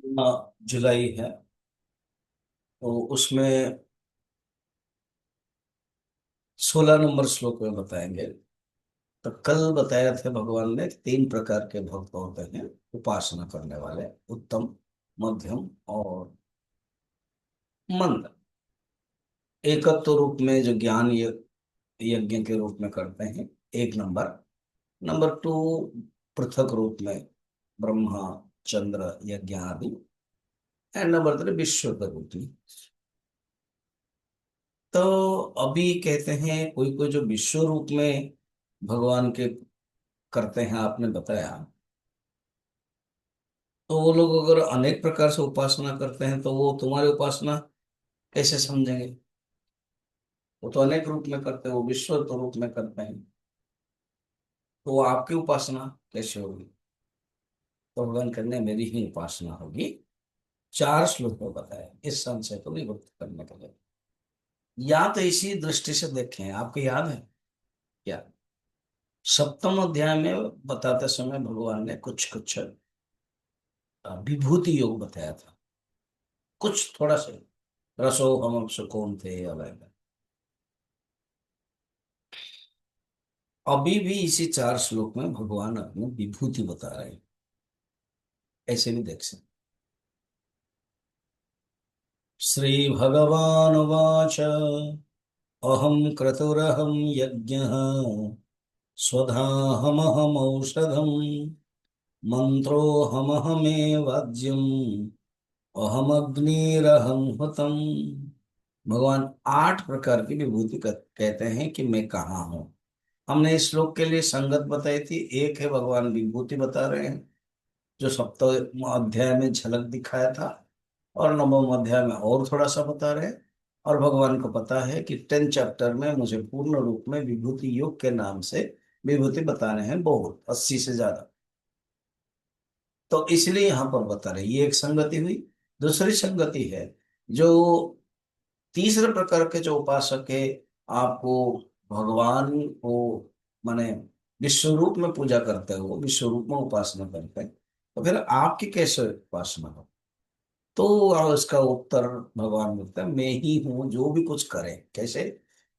जुलाई है, तो उसमें 16 नंबर श्लोक में बताएंगे। तो कल बताया था भगवान ने 3 प्रकार के भक्त होते हैं उपासना करने वाले, उत्तम, मध्यम और मंद। एकत्व रूप में जो ज्ञान यज्ञ के रूप में करते हैं, 1 नंबर। नंबर 2, पृथक रूप में ब्रह्मा, चंद्र यज्ञ आदि। एंड नंबर 3, विश्व प्रभुति। तो अभी कहते हैं कोई कोई जो विश्व रूप में भगवान के करते हैं, आपने बताया। तो वो लोग अगर अनेक प्रकार से उपासना करते हैं तो वो तुम्हारी उपासना कैसे समझेंगे? वो तो अनेक रूप में करते हैं, वो विश्व तो रूप में करते हैं, तो वो आपकी उपासना कैसे होगी? तो भगवान करने मेरी ही उपासना होगी। 4 श्लोक में बताया इस संशय को निवृत्त करने के लिए। या तो इसी दृष्टि से देखें, आपको याद है क्या? सप्तम अध्याय में बताते समय भगवान ने कुछ कुछ विभूति योग बताया था, कुछ थोड़ा सा। रसो हम सुकून थे अलग। अभी भी इसी 4 श्लोक में भगवान अपनी विभूति बता रहे हैं, ऐसे भी देख सकते। श्री भगवान वाच, अहम क्रतुरहम यज्ञ, स्वधाहमहमौषधम, मंत्रोहमहमेवाज्यम, अहमग्निरहम हुतम। भगवान 8 प्रकार की विभूति कहते हैं कि मैं कहाँ हूं। हमने इस श्लोक के लिए संगत बताई थी। एक है भगवान विभूति बता रहे हैं, जो सप्तम अध्याय में झलक दिखाया था, और नवम अध्याय में और थोड़ा सा बता रहे हैं। और भगवान को पता है कि 10 चैप्टर में मुझे पूर्ण रूप में विभूति योग के नाम से विभूति बताने हैं, बहुत 80 से ज्यादा। तो इसलिए यहाँ पर बता रहे हैं, ये एक संगति हुई। दूसरी संगति है, जो तीसरे प्रकार के जो उपासक है, आपको भगवान को माने विश्व रूप में पूजा करते हो, विश्व रूप में उपासना करते हैं, तो फिर आपकी कैसे उपासना हो? तो इसका उत्तर भगवान बोलते हैं, मैं ही हूं जो भी कुछ करे। कैसे?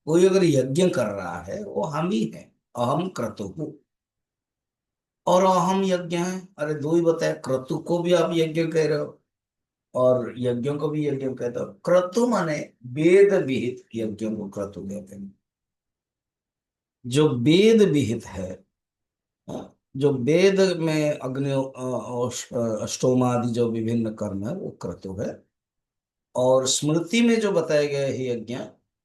कोई अगर यज्ञ कर रहा है वो हम ही है, अहम क्रतु हूँ। और अहम यज्ञ है, अरे दो ही बताया, क्रतु को भी आप यज्ञ कह रहे हो और यज्ञों को भी यज्ञ कहते हो। क्रतु माने वेद विहित यज्ञों को क्रतु कहते हैं। जो वेद विहित है, जो वेद में अग्नि अष्टोम आदि जो विभिन्न कर्म है वो क्रतु है। और स्मृति में जो बताए गए हैं यज्ञ,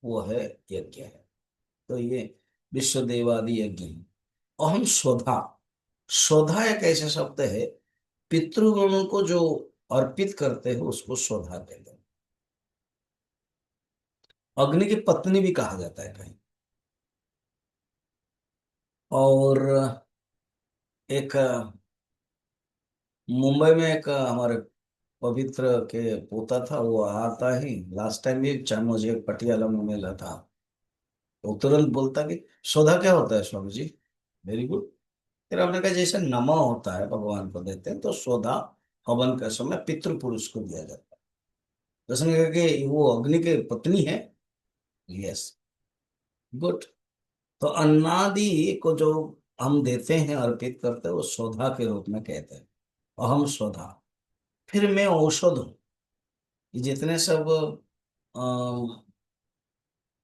वो है यज्ञ है। तो ये विश्व देवादि यज्ञ है। अहम स्वधा, स्वधा एक ऐसा शब्द है, पितृगणों को जो अर्पित करते हैं उसको स्वधा कहते हैं। अग्नि की पत्नी भी कहा जाता है कहीं। और एक मुंबई में एक हमारे पवित्र के पोता था, वो आता ही लास्ट टाइम भी चाहे मुझे पटियाला में मिला था, वो तुरंत बोलता कि सौदा क्या होता है स्वामी जी। Very good. फिर हमने कहा जैसे नमा होता है भगवान को देते हैं, तो सौदा हवन के समय पितृ पुरुष को दिया जाता है। तो उसने कहा कि वो अग्नि की पत्नी है। Yes, good. तो अन्नादि को जो हम देते हैं, अर्पित करते हैं, वो सौधा के रूप में कहते हैं, अहम सौधा। फिर मैं औषध हूँ। ये जितने सब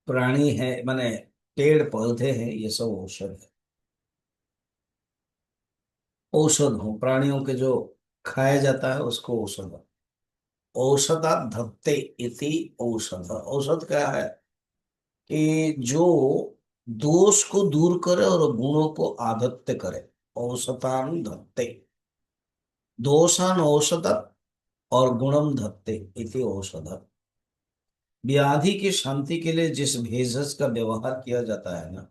प्राणी है माने पेड़ पौधे हैं, ये सब औषध है। औषध हो, प्राणियों के जो खाया जाता है उसको औषध। औषधा धत्ते इति औषध। औषध क्या है? कि जो दोष को दूर करे और गुणों को आधत्य करे। औषधान धत्ते, दोषान औषध और गुणम धत्ते इति औषध। व्याधि की शांति के लिए जिस भेषज का व्यवहार किया जाता है ना,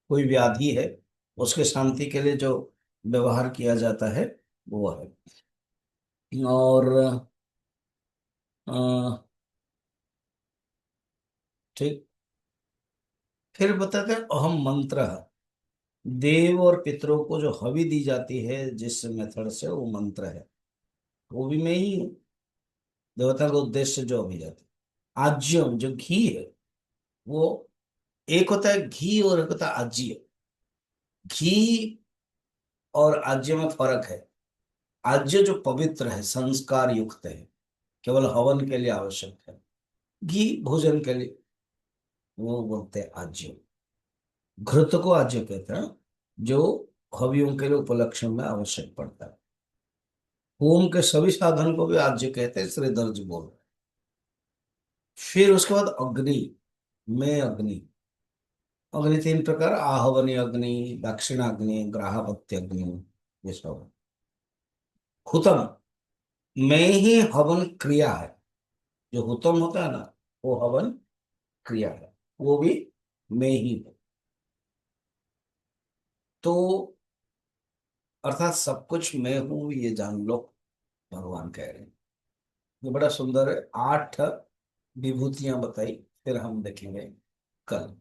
कोई व्याधि है, उसके शांति के लिए जो व्यवहार किया जाता है वो है। और अ, ठीक। फिर बताते हैं अहम मंत्र। देव और पितरों को जो हवि दी जाती है जिस मेथड से, वो मंत्र है, वो भी मैं ही हूँ। देवता का उद्देश्य जो अभिजात है। आज्यम जो घी है, वो एक होता है घी और एक होता है आज्य। घी और आज्य में फर्क है। आज्य जो पवित्र है, संस्कार युक्त है, केवल हवन के लिए आवश्यक है। घी भोजन के लिए, वो बोलते हैं आज्य। घृत को आज्य कहते हैं, जो हवियों के लिए उपलक्षण में आवश्यक पड़ता है। होम के सभी साधन को भी आज्य कहते हैं, श्रीधर जी बोल रहे हैं। फिर उसके बाद अग्नि में अग्नि। अग्नि तीन प्रकार, आहवनी अग्नि, दक्षिणाग्नि, ग्राहपत्य अग्नि, ये सब। हुतम में ही हवन क्रिया है। जो हुतम होता है ना, वो हवन क्रिया है, वो भी में ही है। तो अर्थात सब कुछ मैं हूं, ये जान लो, भगवान कह रहे हैं। ये बड़ा सुंदर है। 8 विभूतियां बताई, फिर हम देखेंगे कल।